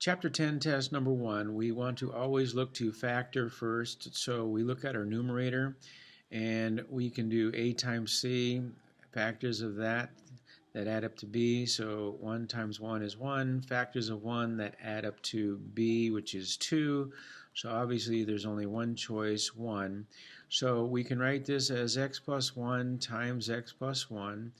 Chapter 10, test number 1, we want to always look to factor first. So we look at our numerator and we can do a times c, factors of that add up to b. So 1 times 1 is 1, factors of 1 that add up to b, which is 2. So obviously there's only one choice, 1. So we can write this as x plus 1 times x plus 1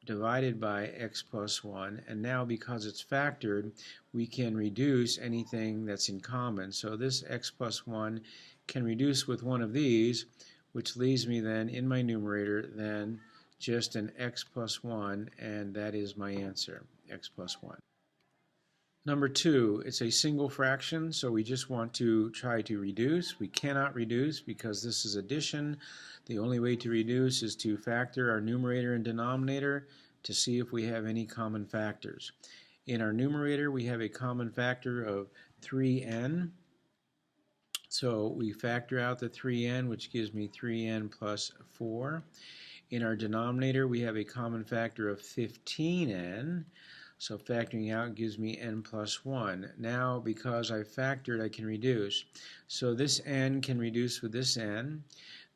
divided by x plus 1, and now because it's factored we can reduce anything that's in common. So this x plus 1 can reduce with one of these, which leaves me then in my numerator then just an x plus 1, and that is my answer, x plus 1. Number 2, it's a single fraction, so we just want to try to reduce. We cannot reduce because this is addition. The only way to reduce is to factor our numerator and denominator to see if we have any common factors. In our numerator we have a common factor of 3n. So we factor out the 3n, which gives me 3n plus 4. In our denominator we have a common factor of 15n. So factoring out gives me n plus 1. Now because I factored I can reduce. So this n can reduce with this n.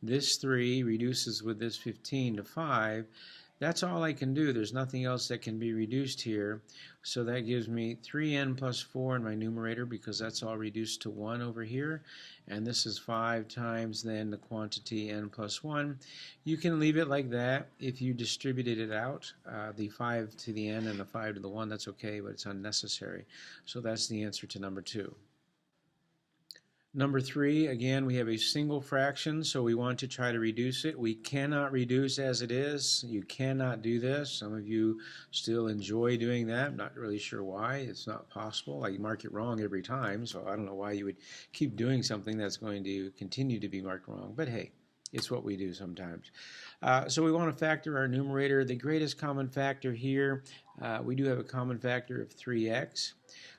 This 3 reduces with this 15 to 5. That's all I can do. There's nothing else that can be reduced here. So that gives me 3n plus 4 in my numerator because that's all reduced to 1 over here. And this is 5 times then the quantity n plus 1. You can leave it like that if you distributed it out. The 5 to the n and the 5 to the 1, that's okay, but it's unnecessary. So that's the answer to number 2. Number 3, again, we have a single fraction, so we want to try to reduce it. We cannot reduce as it is. You cannot do this. Some of you still enjoy doing that. I'm not really sure why. It's not possible. I mark it wrong every time, so I don't know why you would keep doing something that's going to continue to be marked wrong. But hey, it's what we do sometimes. So we want to factor our numerator. The greatest common factor here, we do have a common factor of 3x.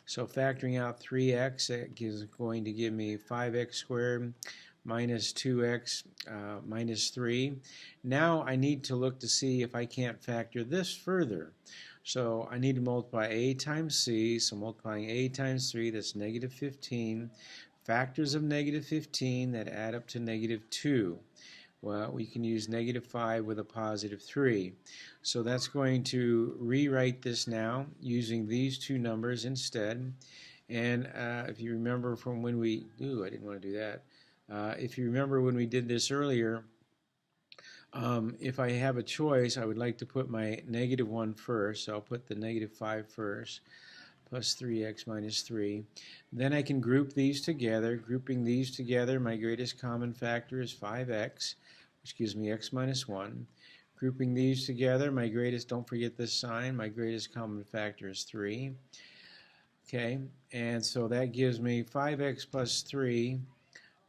So factoring out 3x, that is going to give me 5x squared minus 2x minus 3. Now I need to look to see if I can't factor this further. So I need to multiply a times c, so multiplying a times 3, that's negative 15. Factors of negative 15 that add up to negative 2. Well, we can use negative 5 with a positive 3. So that's going to rewrite this now using these two numbers instead. And if you remember from when we, I didn't want to do that. If you remember when we did this earlier, if I have a choice, I would like to put my negative 1 first. So I'll put the negative 5 first, plus 3x minus 3. Then I can group these together. Grouping these together, my greatest common factor is 5x, which gives me x minus 1. Grouping these together, my greatest, don't forget this sign, my greatest common factor is 3. Okay, and so that gives me 5x plus 3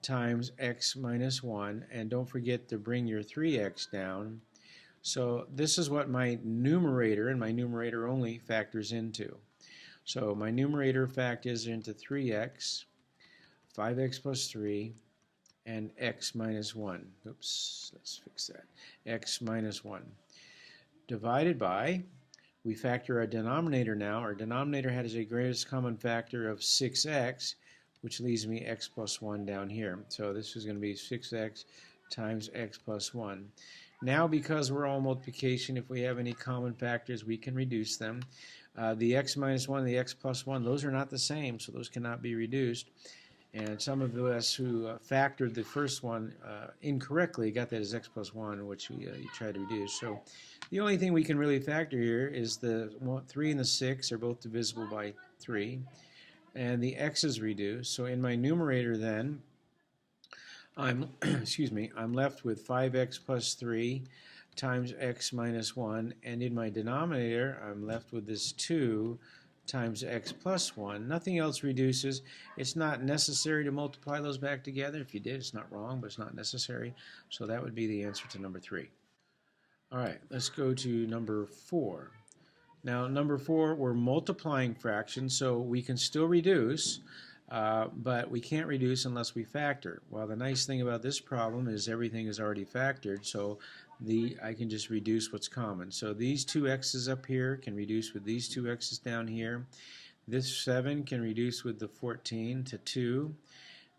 times x minus 1, and don't forget to bring your 3x down. So this is what my numerator, and my numerator only, factors into. So my numerator factors into 3x, 5x plus 3, and x minus 1. Oops, let's fix that. X minus 1. Divided by, we factor our denominator now. Our denominator has a greatest common factor of 6x, which leaves me x plus 1 down here. So this is going to be 6x times x plus 1. Now because we're all multiplication, if we have any common factors, we can reduce them. The x minus 1 and the x plus 1, those are not the same, so those cannot be reduced. And some of us who factored the first one incorrectly got that as x plus 1, which you try to reduce. So the only thing we can really factor here is the 3 and the 6 are both divisible by 3. And the x is reduced. So in my numerator then, I'm I'm left with 5x plus 3 times x minus 1, and in my denominator I'm left with this 2 times x plus 1. Nothing else reduces. It's not necessary to multiply those back together. If you did, it's not wrong, but it's not necessary. So that would be the answer to number 3. All right, let's go to number 4. Now number 4, we're multiplying fractions, so we can still reduce, but we can't reduce unless we factor. Well, the nice thing about this problem is everything is already factored, so I can just reduce what's common. So these two x's up here can reduce with these two x's down here. This 7 can reduce with the 14 to 2.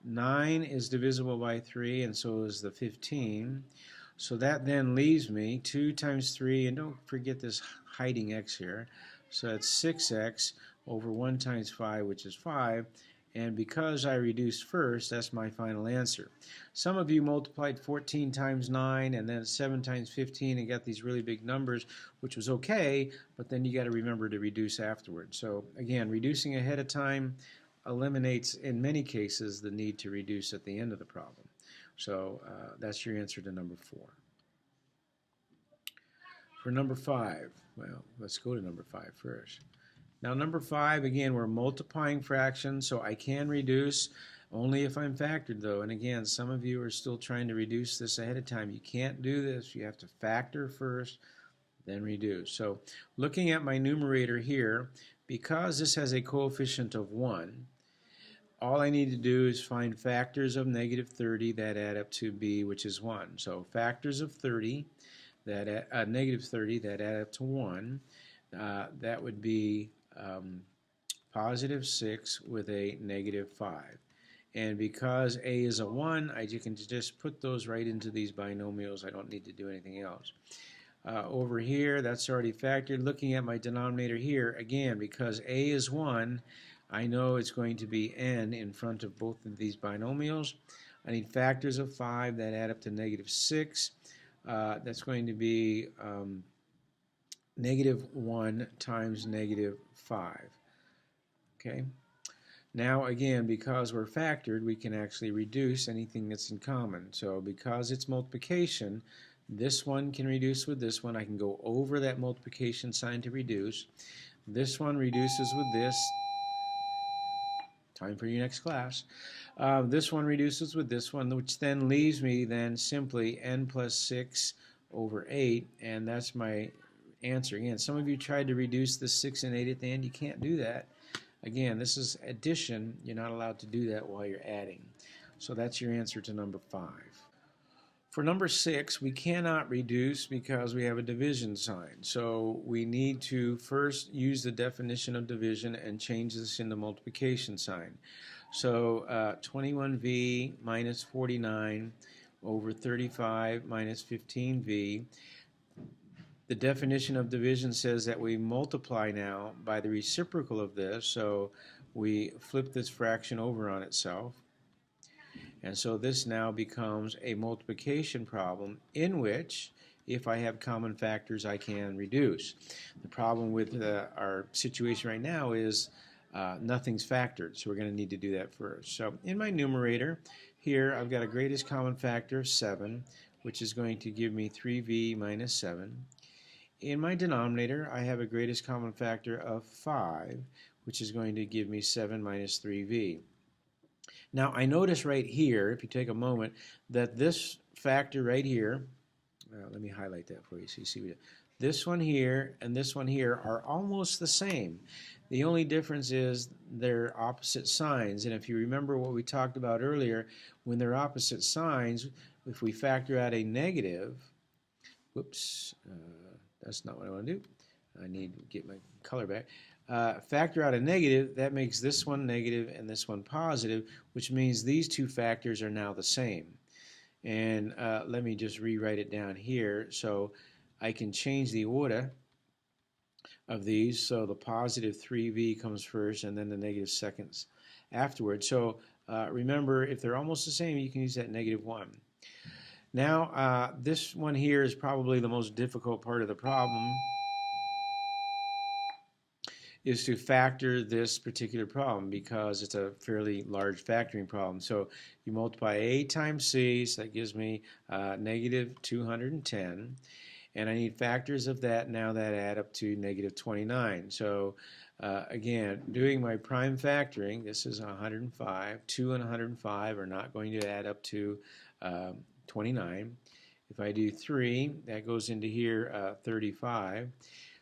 9 is divisible by 3, and so is the 15. So that then leaves me 2 times 3, and don't forget this hiding x here. So that's 6x over 1 times 5, which is 5. And because I reduced first, that's my final answer. Some of you multiplied 14 times 9 and then 7 times 15 and got these really big numbers, which was okay, but then you got to remember to reduce afterwards. So again, reducing ahead of time eliminates, in many cases, the need to reduce at the end of the problem. So that's your answer to number 4. For number 5, well, let's go to number 5 first. Now number 5, again, we're multiplying fractions, so I can reduce only if I'm factored though. And again, some of you are still trying to reduce this ahead of time. You can't do this. You have to factor first, then reduce. So looking at my numerator here, because this has a coefficient of 1, all I need to do is find factors of negative 30 that add up to b, which is 1. So factors of 30 that negative 30 that add up to 1, that would be positive 6 with a negative 5. And because a is a 1, you can just put those right into these binomials. I don't need to do anything else. Over here, that's already factored. Looking at my denominator here, again, because a is 1, I know it's going to be n in front of both of these binomials. I need factors of 5 that add up to negative 6. That's going to be negative 1 times negative 5. Okay. Now again, because we're factored, we can actually reduce anything that's in common. So because it's multiplication, this one can reduce with this one. I can go over that multiplication sign to reduce. This one reduces with this. Time for your next class. This one reduces with this one, which then leaves me then simply n plus 6 over 8, and that's my answer. Again, some of you tried to reduce the 6 and 8 at the end. You can't do that. Again, this is addition. You're not allowed to do that while you're adding. So that's your answer to number 5. For number 6, we cannot reduce because we have a division sign. So we need to first use the definition of division and change this into multiplication sign. So 21v minus 49 over 35 minus 15v. The definition of division says that we multiply now by the reciprocal of this, so we flip this fraction over on itself. And so this now becomes a multiplication problem in which, if I have common factors, I can reduce. The problem with our situation right now is nothing's factored, so we're going to need to do that first. So in my numerator, here I've got a greatest common factor of 7, which is going to give me 3v minus 7. In my denominator, I have a greatest common factor of 5, which is going to give me 7 minus 3v. Now, I notice right here, if you take a moment, that this factor right here, let me highlight that for you so you see this one here and this one here are almost the same. The only difference is they're opposite signs. And if you remember what we talked about earlier, when they're opposite signs, if we factor out a negative, whoops, that's not what I want to do. I need to get my color back. Factor out a negative, that makes this one negative and this one positive, which means these two factors are now the same. And let me just rewrite it down here. So I can change the order of these. So the positive 3v comes first and then the negative seconds afterwards. So remember, if they're almost the same, you can use that negative 1. Now, this one here is probably the most difficult part of the problem, is to factor this particular problem because it's a fairly large factoring problem. So you multiply a times c, so that gives me negative 210. And I need factors of that now that add up to negative 29. So again, doing my prime factoring, this is 105. 2 and 105 are not going to add up to 29. If I do 3, that goes into here 35.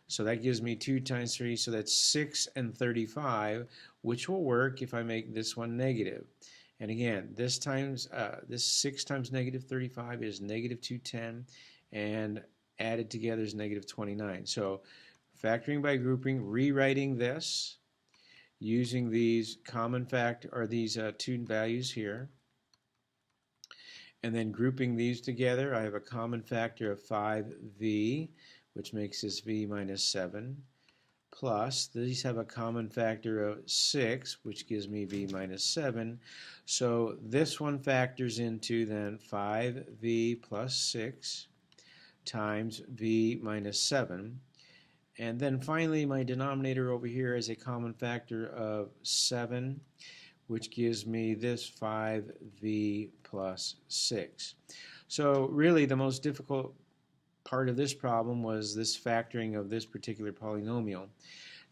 So that gives me 2 times 3, so that's 6 and 35, which will work if I make this one negative. And again, this 6 times negative 35 is negative 210, and added together is negative 29. So factoring by grouping, rewriting this, using these common factor, or these two values here, and then grouping these together, I have a common factor of 5v, which makes this v minus 7, plus these have a common factor of 6, which gives me v minus 7. So this one factors into then 5v plus 6 times v minus 7. And then finally my denominator over here is a common factor of 7, which gives me this 5v plus 6. So really the most difficult part of this problem was this factoring of this particular polynomial.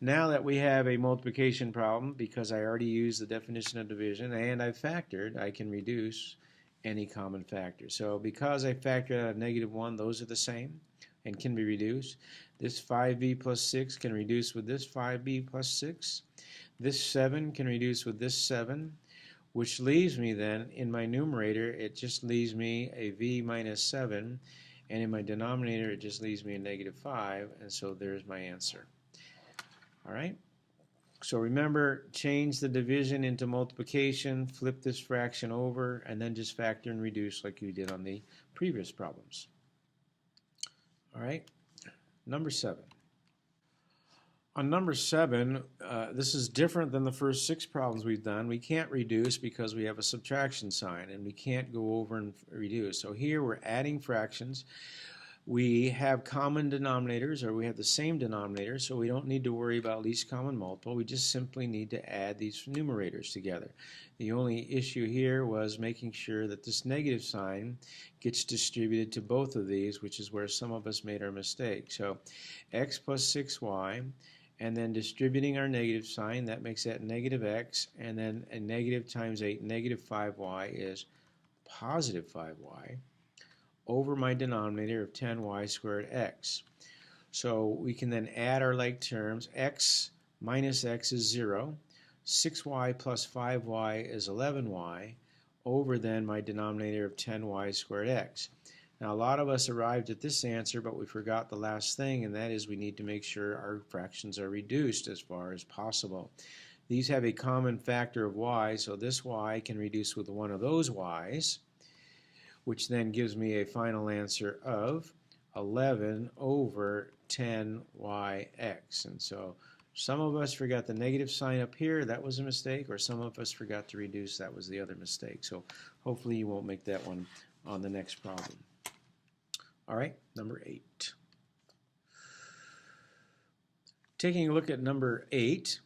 Now that we have a multiplication problem, because I already used the definition of division and I've factored, I can reduce any common factor. So because I factored out a -1, those are the same and can be reduced. This 5v plus 6 can reduce with this 5v plus 6. This 7 can reduce with this 7, which leaves me then, in my numerator, it just leaves me a v minus 7, and in my denominator, it just leaves me a -5, and so there's my answer. All right? So remember, change the division into multiplication, flip this fraction over, and then just factor and reduce like you did on the previous problems. All right? Number 7. On number 7, this is different than the first 6 problems we've done. We can't reduce because we have a subtraction sign, and we can't go over and reduce. So here we're adding fractions. We have common denominators, or we have the same denominator, so we don't need to worry about least common multiple. We just simply need to add these numerators together. The only issue here was making sure that this negative sign gets distributed to both of these, which is where some of us made our mistake. So x plus 6y, and then distributing our negative sign, that makes that -x, and then a negative times a -5y is positive 5y, over my denominator of 10y squared x. So we can then add our like terms. X minus x is 0. 6y plus 5y is 11y, over then my denominator of 10y squared x. Now a lot of us arrived at this answer, but we forgot the last thing, and that is we need to make sure our fractions are reduced as far as possible. These have a common factor of y, so this y can reduce with one of those y's, which then gives me a final answer of 11 over 10yx. And so some of us forgot the negative sign up here, that was a mistake, or some of us forgot to reduce, that was the other mistake. So hopefully you won't make that one on the next problem. All right, number 8. Taking a look at number 8,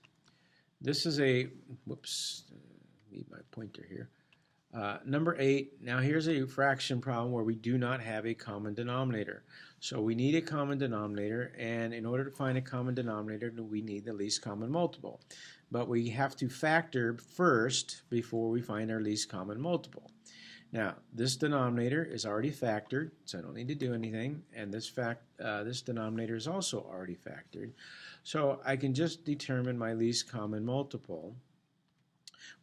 this is a, whoops, need my pointer here. Number 8, now here's a fraction problem where we do not have a common denominator. So we need a common denominator, and in order to find a common denominator, we need the least common multiple. But we have to factor first before we find our least common multiple. Now, this denominator is already factored, so I don't need to do anything, and this denominator is also already factored. So I can just determine my least common multiple,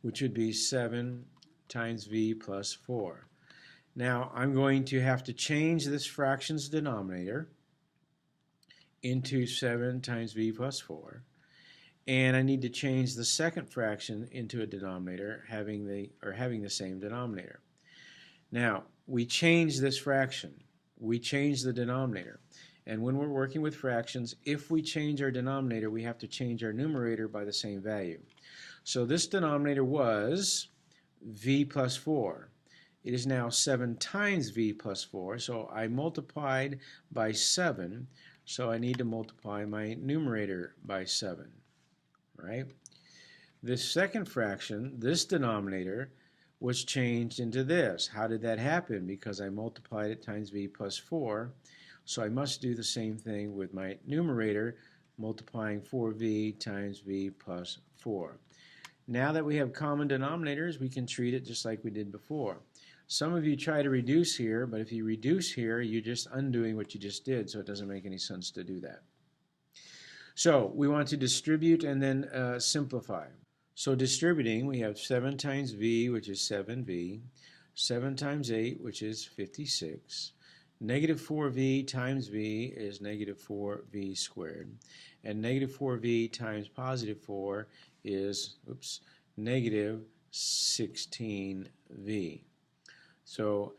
which would be 7 times v plus 4. Now I'm going to have to change this fraction's denominator into 7 times v plus 4, and I need to change the second fraction into a denominator having the same denominator. Now we change this fraction, we change the denominator, and when we're working with fractions, if we change our denominator, we have to change our numerator by the same value. So this denominator was v plus 4. It is now 7 times v plus 4, so I multiplied by 7, so I need to multiply my numerator by 7. Right? This second fraction, this denominator, was changed into this. How did that happen? Because I multiplied it times v plus 4, so I must do the same thing with my numerator, multiplying 4v times v plus 4. Now that we have common denominators, we can treat it just like we did before. Some of you try to reduce here, but if you reduce here, you're just undoing what you just did, so it doesn't make any sense to do that. So we want to distribute and then simplify. So distributing, we have 7 times v, which is 7v, 7 times 8, which is 56, Negative 4v times v is negative 4v squared. And negative 4v times positive 4 is, negative 16v. So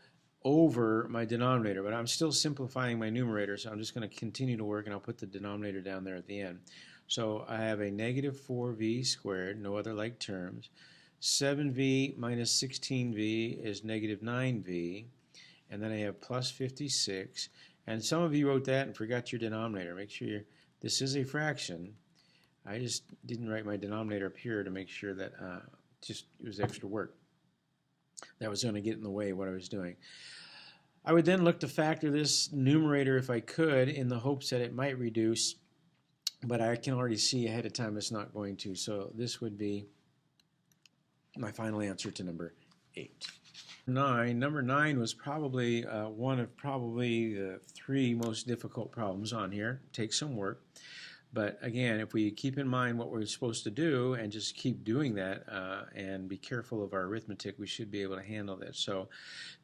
over my denominator, but I'm still simplifying my numerator, so I'm just going to continue to work, and I'll put the denominator down there at the end. So I have a negative 4v squared, no other like terms. 7v minus 16v is negative 9v. And then I have plus 56. And some of you wrote that and forgot your denominator. Make sure this is a fraction. I just didn't write my denominator up here to make sure that it was extra work. That was going to get in the way of what I was doing. I would then look to factor this numerator if I could, in the hopes that it might reduce, but I can already see ahead of time it's not going to. So this would be my final answer to number 8. Number 9 was probably one of the 3 most difficult problems on here. It takes some work, but again, if we keep in mind what we're supposed to do and just keep doing that and be careful of our arithmetic, we should be able to handle this. So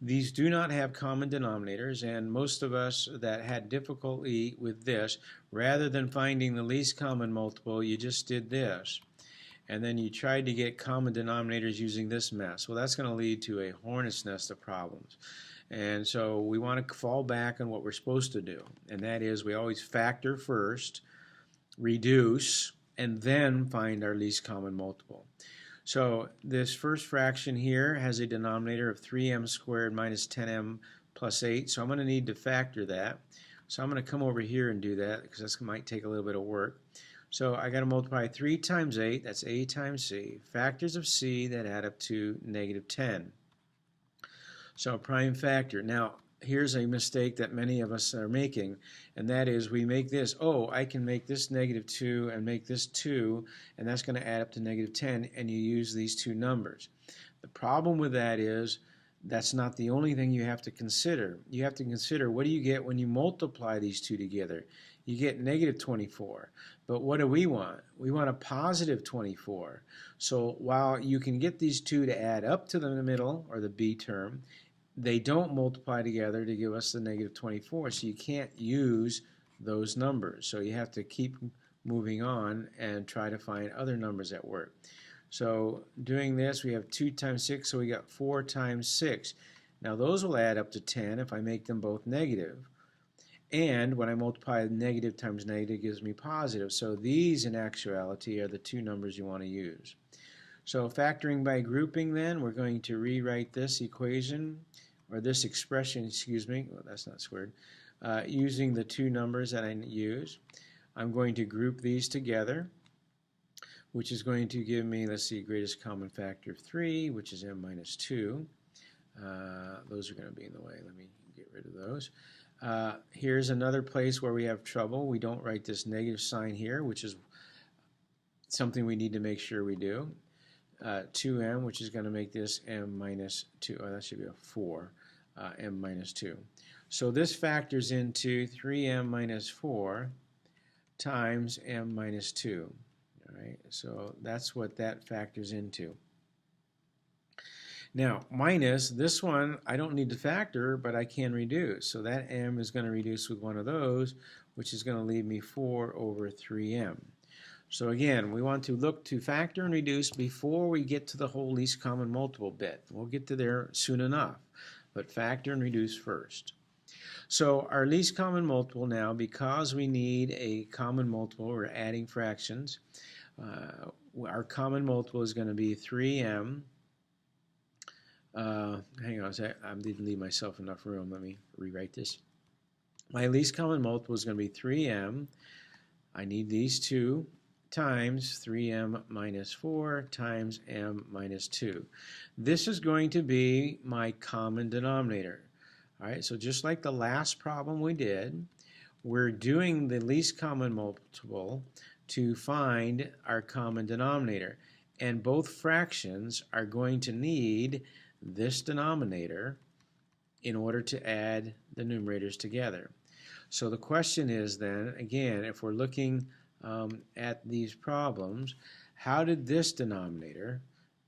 these do not have common denominators, and most of us that had difficulty with this, rather than finding the least common multiple, you just did this. And then you tried to get common denominators using this mess. Well, that's going to lead to a hornet's nest of problems. And so we want to fall back on what we're supposed to do. And that is, we always factor first, reduce, and then find our least common multiple. So this first fraction here has a denominator of 3m squared minus 10m plus 8. So I'm going to need to factor that. So I'm going to come over here and do that, because this might take a little bit of work. So I got to multiply 3 times 8, that's a times c, factors of c that add up to negative 10. So a prime factor. Now, here's a mistake that many of us are making, and that is we make this, I can make this negative 2 and make this 2, and that's going to add up to negative 10, and you use these two numbers. The problem with that is that's not the only thing you have to consider. You have to consider, what do you get when you multiply these two together? You get negative 24. But what do we want? We want a positive 24. So while you can get these two to add up to the middle, or the b term, they don't multiply together to give us the negative 24. So you can't use those numbers. So you have to keep moving on and try to find other numbers that work. So doing this, we have 2 times 6, so we got 4 times 6. Now those will add up to 10 if I make them both negative. And when I multiply negative times negative, it gives me positive. So these, in actuality, are the two numbers you want to use. So factoring by grouping, then, we're going to rewrite this equation, or this expression, excuse me, well, that's not squared, using the two numbers that I use. I'm going to group these together, which is going to give me, let's see, greatest common factor of 3, which is m minus 2. Those are going to be in the way. Let me get rid of those. Here's another place where we have trouble. We don't write this negative sign here, which is something we need to make sure we do. 2m, which is going to make this m minus 2. Oh, that should be a 4, m minus 2. So this factors into 3m minus 4 times m minus 2. All right, so that's what that factors into. Now, minus this one, I don't need to factor, but I can reduce. So that m is going to reduce with one of those, which is going to leave me 4 over 3m. So again, we want to look to factor and reduce before we get to the whole least common multiple bit. We'll get to there soon enough, but factor and reduce first. So our least common multiple now, because we need a common multiple, we're adding fractions. Our common multiple is going to be 3m. Hang on a sec, I didn't leave myself enough room. Let me rewrite this. My least common multiple is going to be 3m. I need these two times 3m minus 4 times m minus 2. This is going to be my common denominator. All right, so just like the last problem we did, we're doing the least common multiple to find our common denominator. And both fractions are going to need this denominator in order to add the numerators together. So the question is then, again, if we're looking at these problems, how did this denominator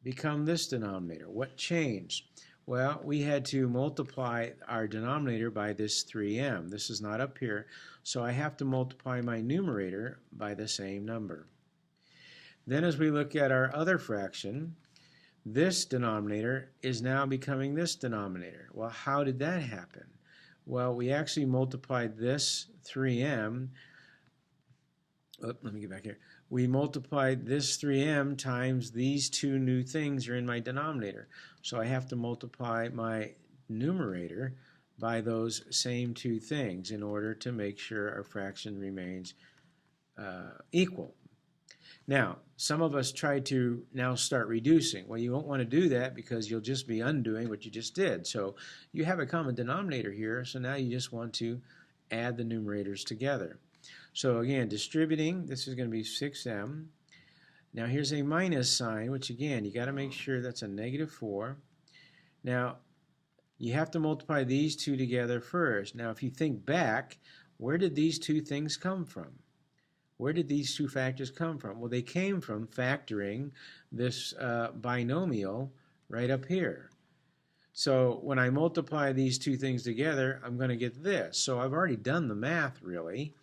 become this denominator? What changed? Well, we had to multiply our denominator by this 3m. This is not up here, so I have to multiply my numerator by the same number. Then as we look at our other fraction, this denominator is now becoming this denominator. Well, how did that happen? Well, we actually multiplied this 3m. Oh, let me get back here. We multiplied this 3m times these two new things are in my denominator. So I have to multiply my numerator by those same two things in order to make sure our fraction remains equal. Now, some of us try to now start reducing. Well, you won't want to do that because you'll just be undoing what you just did. So you have a common denominator here, so now you just want to add the numerators together. So again, distributing, this is going to be 6m. Now here's a minus sign, which again, you got to make sure that's a -4. Now, you have to multiply these two together first. Now, if you think back, where did these two things come from? Where did these two factors come from? Well, they came from factoring this binomial right up here. So when I multiply these two things together, I'm going to get this. So I've already done the math, really.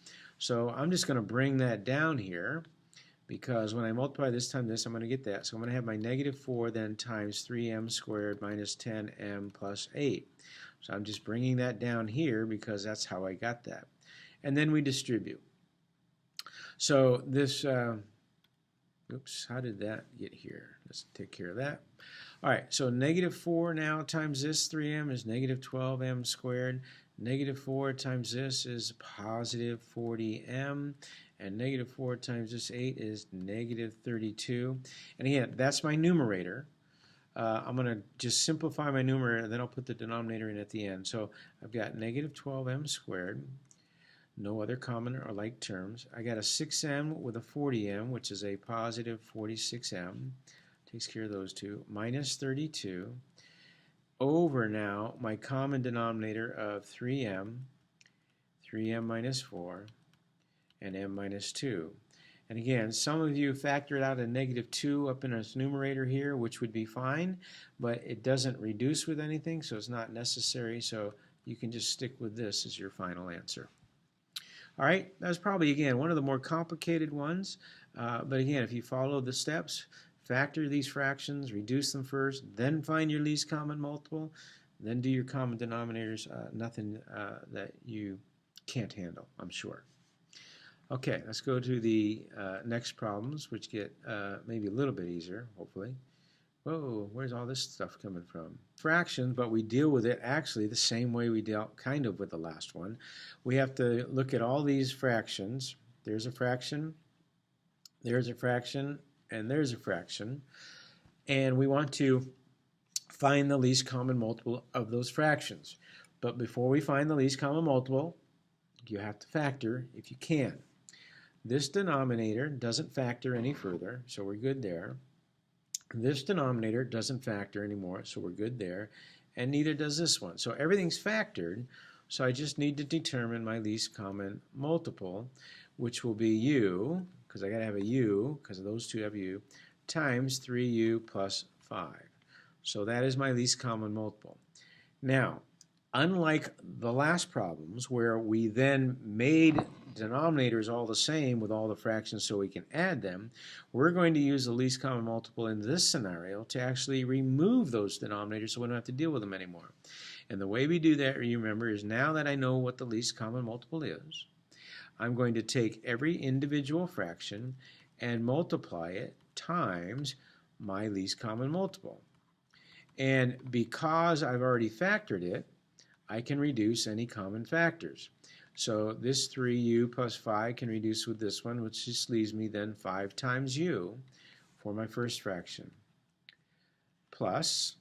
So I'm just going to bring that down here, because when I multiply this times this, I'm going to get that. So I'm going to have my -4 then times 3m squared minus 10m plus 8. So I'm just bringing that down here because that's how I got that. And then we distribute. So this, oops, how did that get here? Let's take care of that. All right, so -4 now times this 3m is -12m squared. -4 times this is positive 40m. And -4 times this 8 is -32. And again, that's my numerator. I'm going to just simplify my numerator, and then I'll put the denominator in at the end. So I've got -12m squared. No other common or like terms. I got a 6m with a 40m, which is a positive 46m. Takes care of those two. Minus 32 over now my common denominator of 3m minus 4, and m minus 2. And again, some of you factored out a -2 up in its numerator here, which would be fine, but it doesn't reduce with anything, so it's not necessary. So you can just stick with this as your final answer. All right, that's probably, again, one of the more complicated ones. But again, if you follow the steps, factor these fractions, reduce them first, then find your least common multiple, then do your common denominators, nothing that you can't handle, I'm sure. Okay, let's go to the next problems, which get maybe a little bit easier, hopefully. Whoa, where's all this stuff coming from? Fractions, but we deal with it actually the same way we dealt kind of with the last one. We have to look at all these fractions. There's a fraction, there's a fraction, and there's a fraction. And we want to find the least common multiple of those fractions. But before we find the least common multiple, you have to factor if you can. This denominator doesn't factor any further, so we're good there. This denominator doesn't factor anymore, so we're good there, and neither does this one. So everything's factored, so I just need to determine my least common multiple, which will be u, because I got to have a u, because those two have u, times 3u plus 5. So that is my least common multiple. Now, unlike the last problems where we then made denominators all the same with all the fractions so we can add them, we're going to use the least common multiple in this scenario to actually remove those denominators so we don't have to deal with them anymore. And the way we do that, you remember, is now that I know what the least common multiple is, I'm going to take every individual fraction and multiply it times my least common multiple. And because I've already factored it, I can reduce any common factors. So this 3u plus 5 can reduce with this one, which just leaves me then 5 times u for my first fraction. Plus,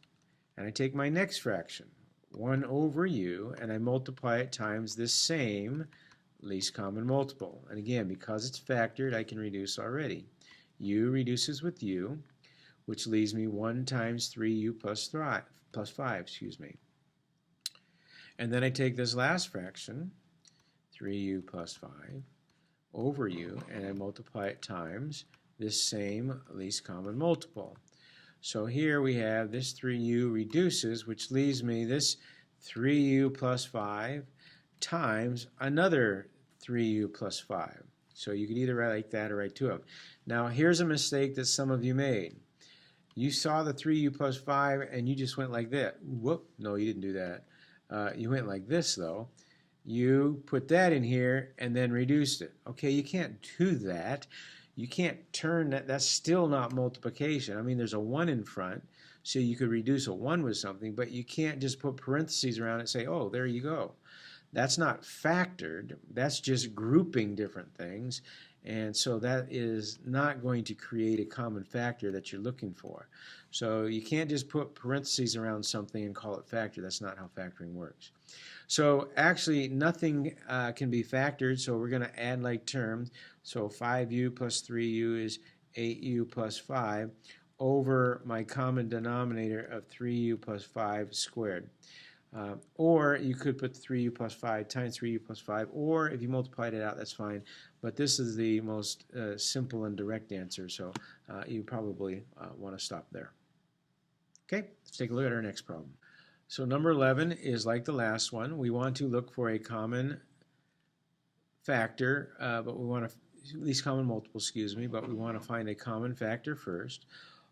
and I take my next fraction, 1 over u, and I multiply it times this same least common multiple. And again, because it's factored, I can reduce already. U reduces with u, which leaves me 1 times 3u plus 5, excuse me. And then I take this last fraction, 3u plus 5, over u, and I multiply it times this same least common multiple. So here we have this 3u reduces, which leaves me this 3u plus 5 times another 3u plus 5. So you could either write like that or write two of them. Now here's a mistake that some of you made. You saw the 3u plus 5 and you just went like that. Whoop, no, you didn't do that. You went like this though. You put that in here and then reduced it. Okay, you can't do that. You can't turn that. That's still not multiplication. I mean, there's a 1 in front, so you could reduce a 1 with something, but you can't just put parentheses around it and say, oh, there you go. That's not factored. That's just grouping different things. And so that is not going to create a common factor that you're looking for. So you can't just put parentheses around something and call it factor. That's not how factoring works. So actually nothing can be factored, so we're going to add like terms. So 5u plus 3u is 8u plus 5 over my common denominator of 3u plus 5 squared. Or you could put 3u plus 5 times 3u plus 5, or if you multiplied it out, that's fine. But this is the most simple and direct answer, so you probably want to stop there. Okay, let's take a look at our next problem. So number 11 is like the last one. We want to look for a common factor, but we want to, least common multiple, excuse me, but we want to find a common factor first.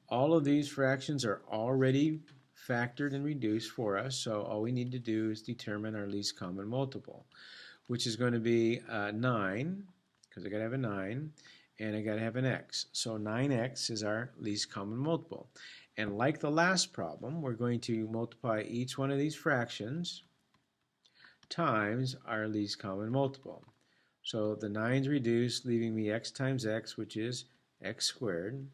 All of these fractions are already factored and reduced for us, so all we need to do is determine our least common multiple, which is going to be 9, because I got to have a 9, and I got to have an x. So 9x is our least common multiple. And like the last problem, we're going to multiply each one of these fractions times our least common multiple. So the 9's reduced, leaving me x times x, which is x squared,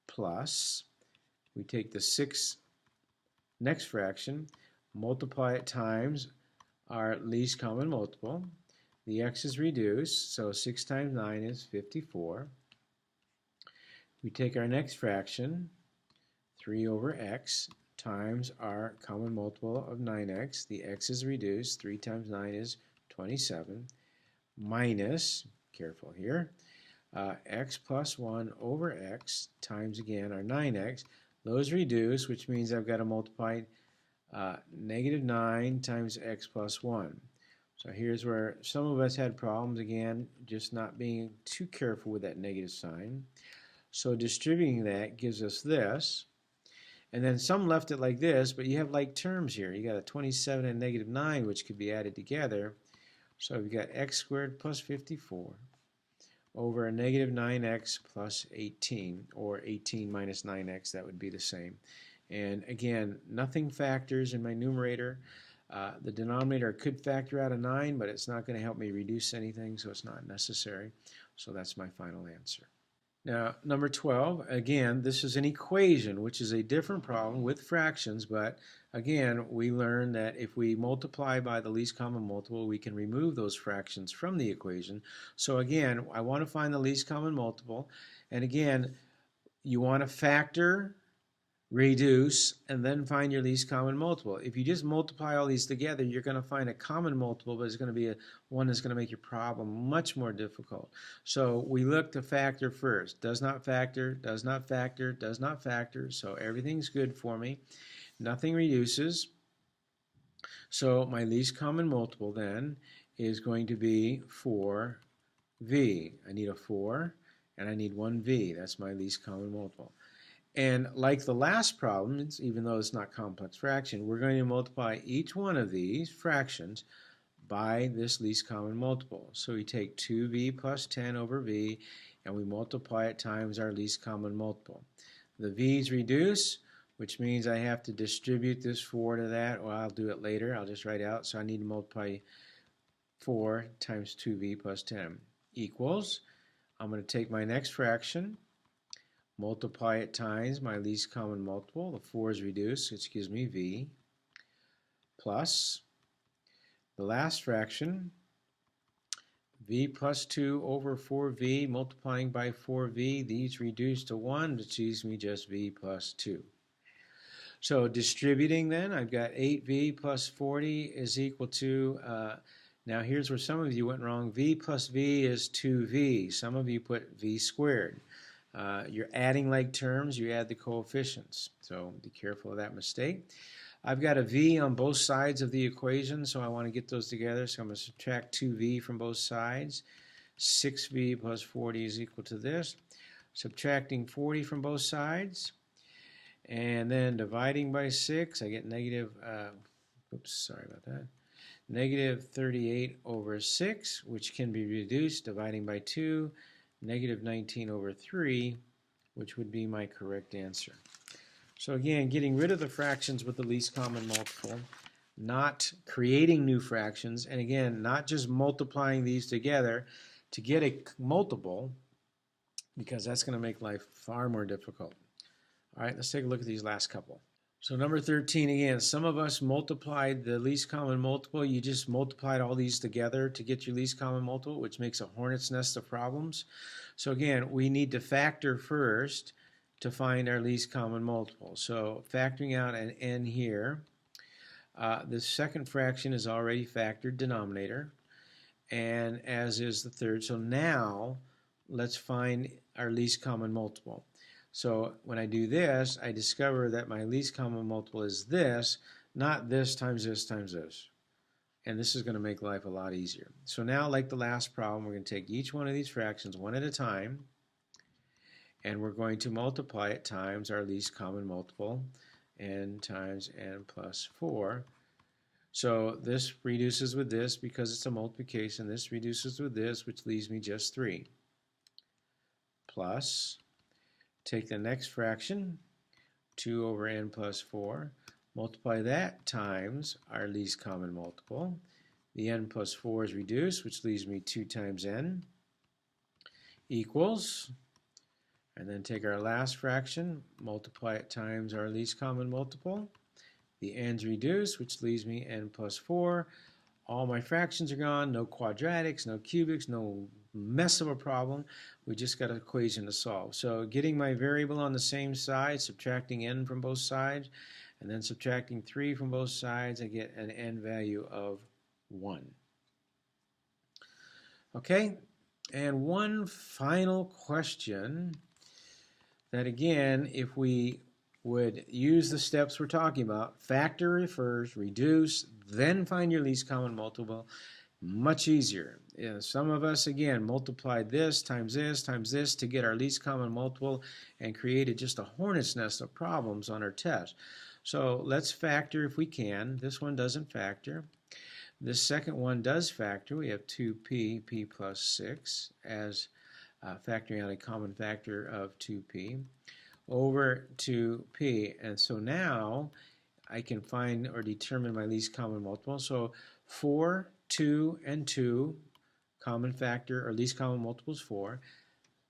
plus, we take the 6 next fraction, multiply it times our least common multiple. The x is reduced, so 6 times 9 is 54. We take our next fraction, 3 over x, times our common multiple of 9x. The x is reduced, 3 times 9 is 27, minus, careful here, x plus 1 over x times, again, our 9x. Those reduce, which means I've got to multiply negative 9 times x plus 1. So here's where some of us had problems, again, just not being too careful with that negative sign. So distributing that gives us this. And then some left it like this, but you have like terms here. You got a 27 and negative 9, which could be added together. So we've got x squared plus 54 over a negative 9x plus 18, or 18 minus 9x, that would be the same. And again, nothing factors in my numerator. The denominator could factor out a 9, but it's not going to help me reduce anything, so it's not necessary. So that's my final answer. Now, number 12, again, this is an equation, which is a different problem with fractions, but again, we learned that if we multiply by the least common multiple, we can remove those fractions from the equation. So again, I want to find the least common multiple, and again, you want to factor, reduce, and then find your least common multiple. If you just multiply all these together, you're going to find a common multiple, but it's going to be one that's going to make your problem much more difficult. So we look to factor first. Does not factor, does not factor, does not factor. So everything's good for me. Nothing reduces. So my least common multiple then is going to be 4v. I need a 4 and I need 1v. That's my least common multiple. And like the last problem, even though it's not complex fraction, we're going to multiply each one of these fractions by this least common multiple. So we take 2v plus 10 over v, and we multiply it times our least common multiple. The v's reduce, which means I have to distribute this 4 to that. Well, I'll do it later. I'll just write out. So I need to multiply 4 times 2v plus 10 equals, I'm going to take my next fraction, multiply it times my least common multiple. The 4 is reduced, which gives me v, plus the last fraction, v plus 2 over 4v, multiplying by 4v. These reduce to 1, which leaves me just v plus 2. So distributing then, I've got 8v plus 40 is equal to, now here's where some of you went wrong. V plus v is 2v. Some of you put v squared. You're adding like terms, you add the coefficients. So be careful of that mistake. I've got a v on both sides of the equation, so I want to get those together. So I'm going to subtract 2v from both sides. 6v plus 40 is equal to this. Subtracting 40 from both sides. And then dividing by 6, I get negative, sorry about that. Negative 38 over 6, which can be reduced, dividing by 2, negative 19 over 3, which would be my correct answer. So again, getting rid of the fractions with the least common multiple, not creating new fractions, and again, not just multiplying these together to get a multiple, because that's going to make life far more difficult. All right, let's take a look at these last couple. So number 13, again, some of us multiplied the least common multiple. You just multiplied all these together to get your least common multiple, which makes a hornet's nest of problems. So again, we need to factor first to find our least common multiple. So factoring out an n here, the second fraction is already factored denominator, and as is the third. So now let's find our least common multiple. So when I do this, I discover that my least common multiple is this, not this times this times this. And this is going to make life a lot easier. So now, like the last problem, we're going to take each one of these fractions one at a time, and we're going to multiply it times our least common multiple, n times n plus 4. So this reduces with this because it's a multiplication. This reduces with this, which leaves me just 3. Plus, take the next fraction, 2 over n plus 4, multiply that times our least common multiple. The n plus 4 is reduced, which leaves me 2 times n, equals, and then take our last fraction, multiply it times our least common multiple. The n's reduced, which leaves me n plus 4. All my fractions are gone, no quadratics, no cubics, no mess of a problem. We just got an equation to solve. So getting my variable on the same side, subtracting n from both sides, and then subtracting 3 from both sides, I get an n value of 1. Okay, and one final question that, again, if we would use the steps we're talking about, factor first, reduce, then find your least common multiple, much easier. Some of us, again, multiplied this times this to get our least common multiple and created just a hornet's nest of problems on our test. So let's factor if we can. This one doesn't factor. This second one does factor. We have 2p, p plus 6 as factoring out a common factor of 2p over 2p. And so now I can find or determine my least common multiple. So 4, 2, and 2, common factor or least common multiple is 4.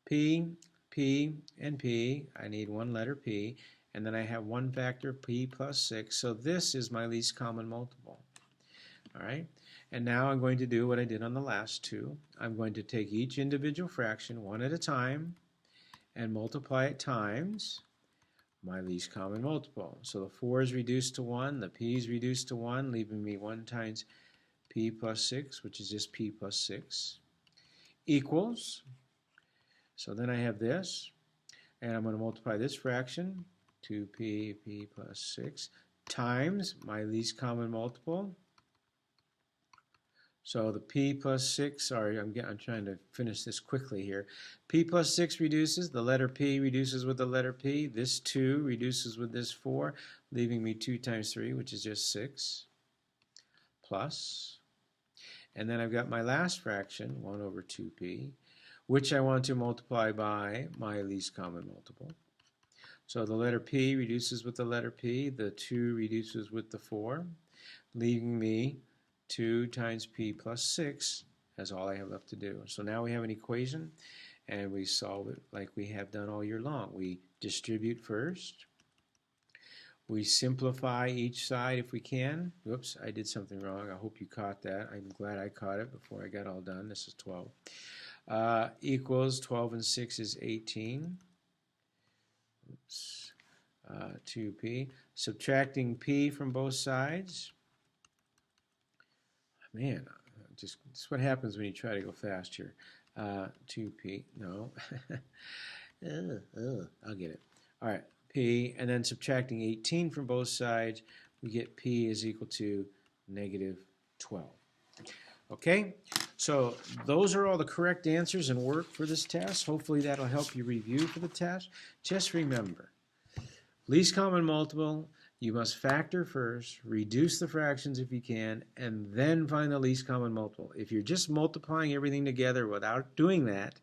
P, P, and P, I need one letter P, and then I have one factor P plus 6. So this is my least common multiple. All right, and now I'm going to do what I did on the last two. I'm going to take each individual fraction one at a time and multiply it times my least common multiple. So the 4 is reduced to 1, the P is reduced to 1, leaving me 1 times P plus 6, which is just P plus 6, equals, so then I have this, and I'm going to multiply this fraction, 2p, P plus 6, times my least common multiple. So the P plus 6, sorry, I'm trying to finish this quickly here. P plus 6 reduces, the letter P reduces with the letter P. This 2 reduces with this 4, leaving me 2 times 3, which is just 6, plus. And then I've got my last fraction, 1 over 2p, which I want to multiply by my least common multiple. So the letter P reduces with the letter P, the 2 reduces with the 4, leaving me 2 times P plus 6 as all I have left to do. So now we have an equation, and we solve it like we have done all year long. We distribute first. We simplify each side if we can. Whoops, I did something wrong. I hope you caught that. I'm glad I caught it before I got all done. This is 12. Equals 12 and 6 is 18. Oops. 2p. Subtracting p from both sides. Man, this is what happens when you try to go fast here. 2p, no. I'll get it. All right, P, and then subtracting 18 from both sides, we get P is equal to negative 12. Okay, so those are all the correct answers and work for this test. Hopefully that'll help you review for the test. Just remember, least common multiple, you must factor first, reduce the fractions if you can, and then find the least common multiple. If you're just multiplying everything together without doing that,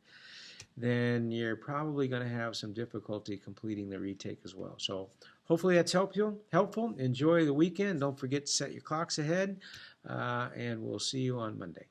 then you're probably going to have some difficulty completing the retake as well. So hopefully that's helpful. Enjoy the weekend. Don't forget to set your clocks ahead, and we'll see you on Monday.